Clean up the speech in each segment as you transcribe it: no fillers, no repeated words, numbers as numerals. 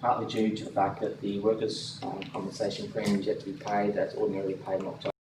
partly due to the fact that the workers' compensation premium is yet to be paid, that's ordinarily paid in October.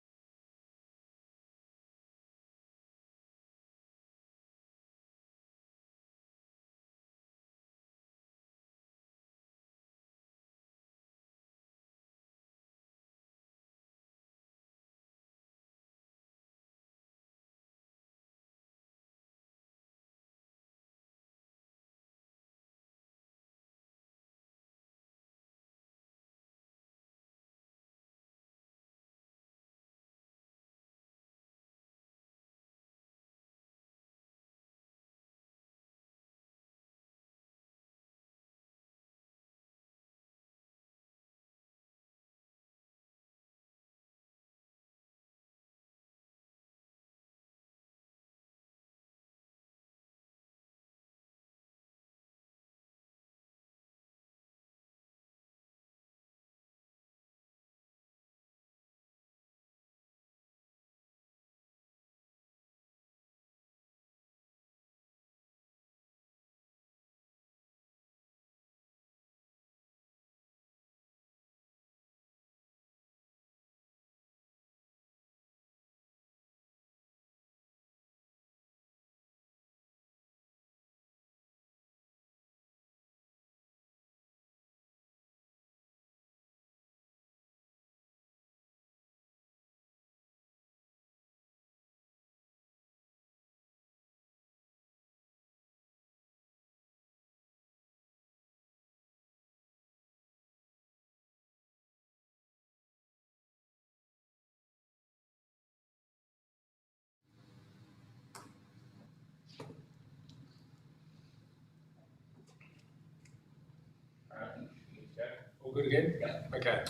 All good again? Yeah. Okay.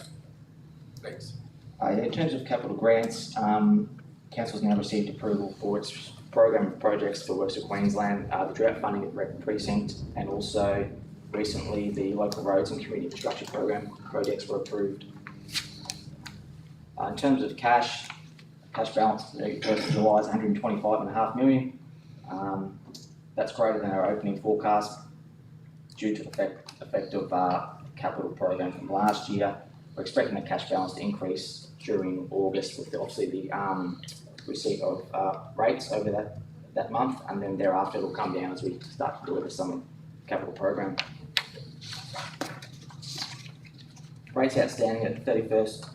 Thanks. In terms of capital grants, Council has now received approval for its program of projects for Western Queensland, the drought funding at Wreck Precinct, and also recently the local roads and community infrastructure program projects were approved. In terms of cash balance, 1st of July is $125.5 million. That's greater than our opening forecast due to the effect of capital program from last year. We're expecting the cash balance to increase during August with obviously the receipt of rates over that month, and then thereafter it'll come down as we start to deliver some capital program. Rates outstanding at 31st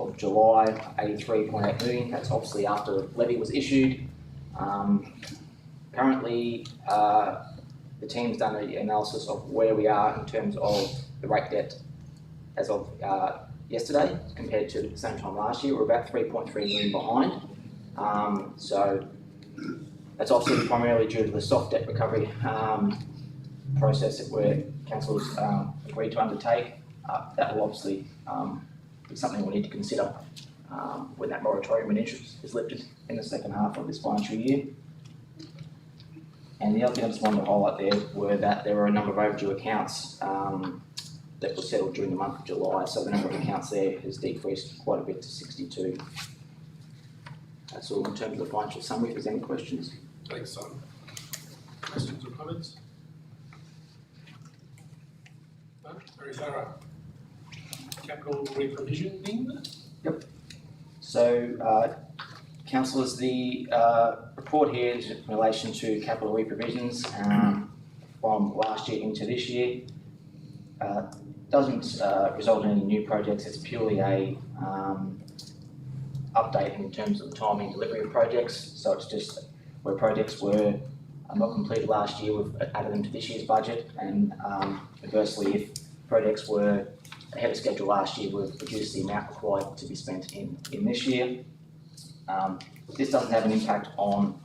of July, 83.8 million. That's obviously after the levy was issued. Currently, the team's done an analysis of where we are in terms of the rate debt as of yesterday compared to the same time last year. We're about 3.3 million behind. So that's obviously primarily due to the soft debt recovery process that Council has agreed to undertake. That will obviously be something we'll need to consider when that moratorium and interest is lifted in the second half of this financial year. And the other thing I just wanted to highlight there were that there were a number of overdue accounts that were settled during the month of July, so the number of accounts there has decreased quite a bit to 62. That's all in terms of the financial summary. If there's any questions. Thanks, Simon. Questions or comments? No? Very thorough. Capital reprovisioning? Yep. So, councillors, the report here is in relation to capital reprovisions from last year into this year. Doesn't result in any new projects. It's purely a update in terms of the timing and delivery of projects. So it's just where projects were not completed last year, we've added them to this year's budget, and conversely, if projects were ahead of schedule last year, we've reduced the amount required to be spent in this year. This doesn't have an impact on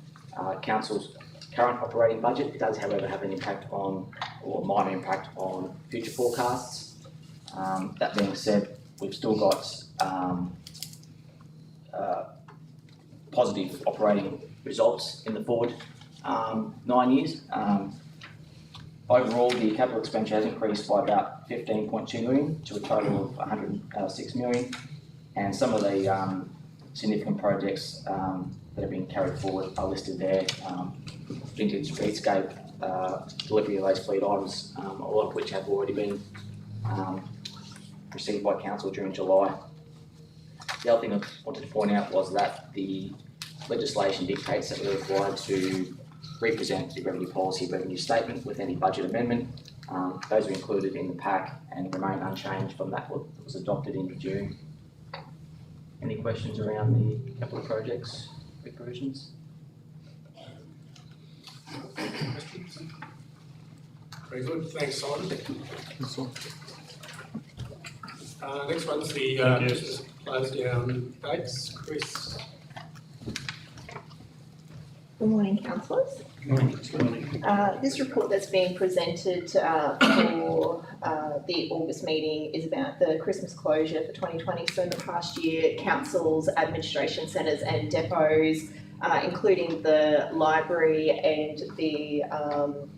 Council's current operating budget. It does, however, have an impact on, or a minor impact on, future forecasts. That being said, we've still got positive operating results in the forward 9 years. Overall, the capital expenditure has increased by about 15.2 million to a total of 106 million, and some of the significant projects that have been carried forward are listed there. Vintage Streetscape delivery of those fleet items, a lot of which have already been received by council during July. The other thing I wanted to point out was that the legislation dictates that we're required to represent the revenue policy revenue statement with any budget amendment. Those are included in the pack and remain unchanged from that what was adopted in June. Any questions around the capital projects provisions? Questions? Very good, thanks Simon. Next one's the Christmas close down dates. Chris. Good morning, councillors. Good morning. This report that's being presented for the August meeting is about the Christmas closure for 2020. So in the past year, councils, administration centres and depots, including the library and the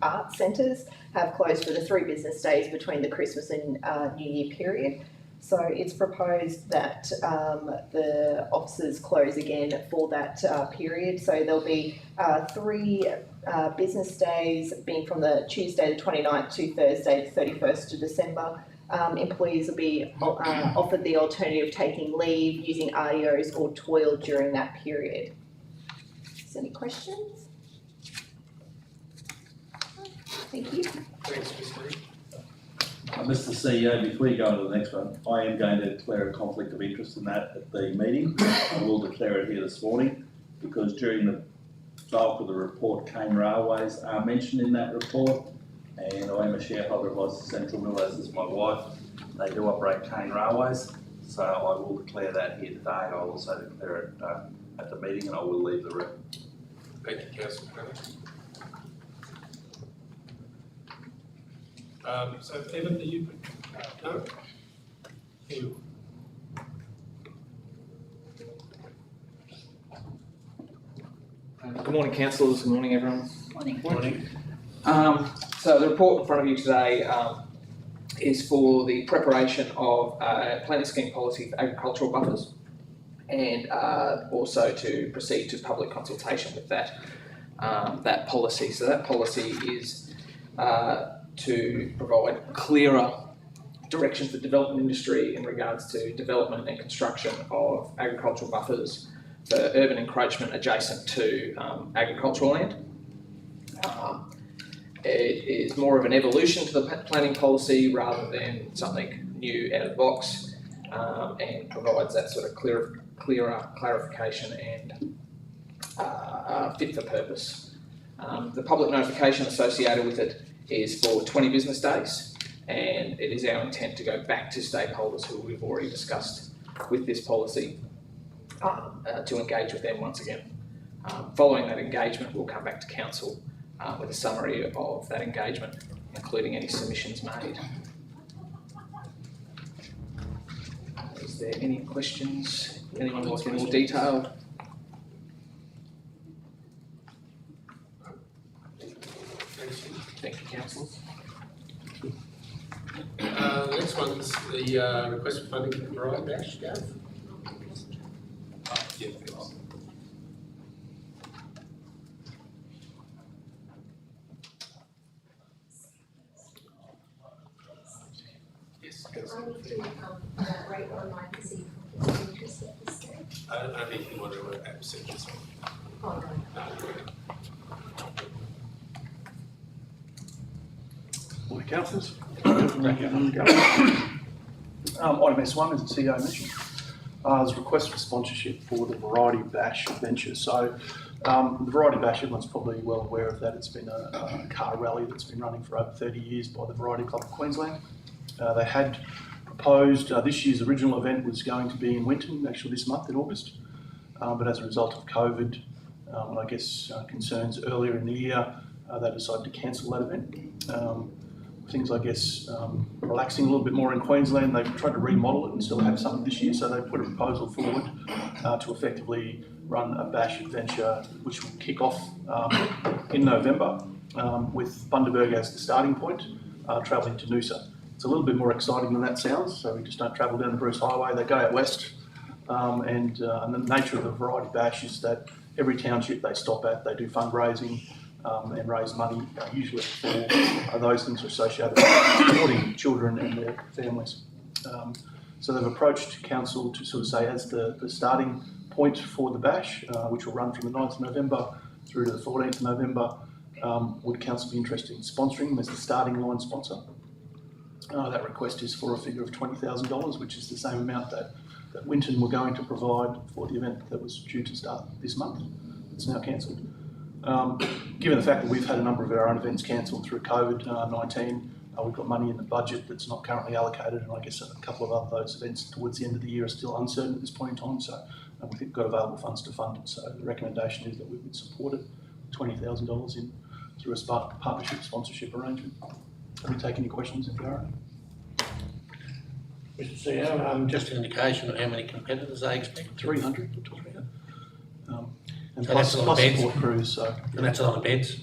arts centres, have closed for the 3 business days between the Christmas and New Year period. So it's proposed that the offices close again for that period. So there'll be 3 business days, being from the Tuesday the 29th to Thursday the 31st of December. Employees will be offered the alternative of taking leave, using RDOs or toil during that period. Is there any questions? Thank you. Thanks, Mr. Mr. CEO, before you go on to the next one, I am going to declare a conflict of interest in that at the meeting. I will declare it here this morning because during the bulk of the report, Cane Railways are mentioned in that report, and I am a shareholder of Leicester Central Mill, as is my wife. They do operate Cane Railways, so I will declare that here today. I'll also declare it at the meeting, and I will leave the room. Thank you, Councillor Connor. So Evan, do you? No? You. Good morning, councillors. Good morning, everyone. Morning. Morning. So the report in front of you today is for the preparation of planning scheme policy for agricultural buffers, and also to proceed to public consultation with that that policy. So that policy is to provide clearer direction for the development industry in regards to development and construction of agricultural buffers for urban encroachment adjacent to agricultural land. It is more of an evolution to the planning policy rather than something new out of the box, and provides that sort of clearer clarification and fit for purpose. The public notification associated with it is for 20 business days, and it is our intent to go back to stakeholders who we've already discussed with this policy to engage with them once again. Following that engagement, we'll come back to council with a summary of that engagement, including any submissions made. Is there any questions? Anyone wants any more detail? Thank you, councillors. The next one's the request for funding for the Variety Bash, Gav. Yeah, thanks. Yes, I need to elaborate on my perceived conflict of interest at this stage. I don't think you want to absent this one. Oh, no. Morning, councillors. Item S1 is the CEO mentioned. There's a request for sponsorship for the Variety Bash venture. So the Variety Bash, everyone's probably well aware of that. It's been a car rally that's been running for over 30 years by the Variety Club of Queensland. They had proposed, this year's original event was going to be in Winton, actually this month in August. But as a result of COVID, and I guess concerns earlier in the year, they decided to cancel that event. Things, I guess, relaxing a little bit more in Queensland. They've tried to remodel it and still have something this year, so they put a proposal forward to effectively run a bash adventure which will kick off in November with Bundaberg as the starting point, travelling to Noosa. It's a little bit more exciting than that sounds, so we just don't travel down the Bruce Highway, they go out west, and the nature of the Variety Bash is that every township they stop at, they do fundraising, and raise money, usually for those things associated with supporting children and their families. So they've approached council to sort of say, as the starting point for the bash, which will run from the 9th of November through to the 14th of November, would council be interested in sponsoring them as the starting line sponsor? That request is for a figure of $20,000, which is the same amount that Winton were going to provide for the event that was due to start this month. It's now cancelled. Given the fact that we've had a number of our own events cancelled through COVID-19, we've got money in the budget that's not currently allocated, and I guess a couple of other those events towards the end of the year are still uncertain at this point in time, so we think we've got available funds to fund it. So the recommendation is that we would support it, $20,000 in through a partnership sponsorship arrangement. Can we take any questions if there are? Mr. CEO, just an indication of how many competitors they expect? 300, we're talking about. And So plus that's a lot of beds. support crews, so. And that's a lot of beds.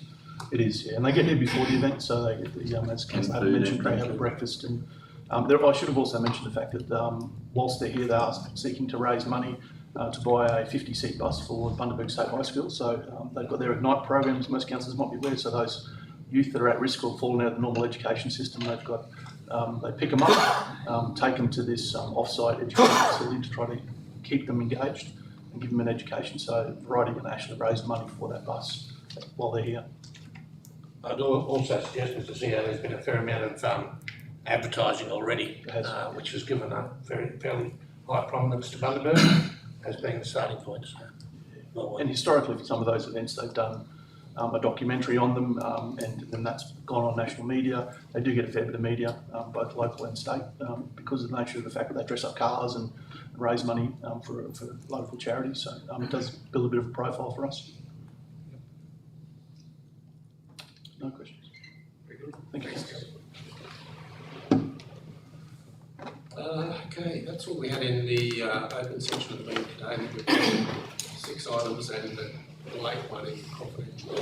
It is, yeah, and they get here before the event, so they get the, as Councillor Haddon mentioned, they have a breakfast, and I should have also mentioned the fact that whilst they're here, they are seeking to raise money to buy a 50-seat bus for Bundaberg State High School. So they've got their Ignite programs, most councillors might be aware, so those youth that are at risk of falling out of the normal education system, they've got, they pick them up, take them to this off-site education facility to try to keep them engaged and give them an education. So Variety International raised money for that bus while they're here. I'd also suggest, Mr. CEO, there's been a fair amount of advertising already, which has given a fairly high prominence to Bundaberg as being the starting point. So, and historically, for some of those events, they've done a documentary on them, and then that's gone on national media. They do get a fair bit of media, both local and state, because of the nature of the fact that they dress up cars and raise money for local charities. So it does build a bit of a profile for us. No questions. Thank you. Okay, that's all we had in the open section of the meeting today. We've got 6 items and the late one in confidential.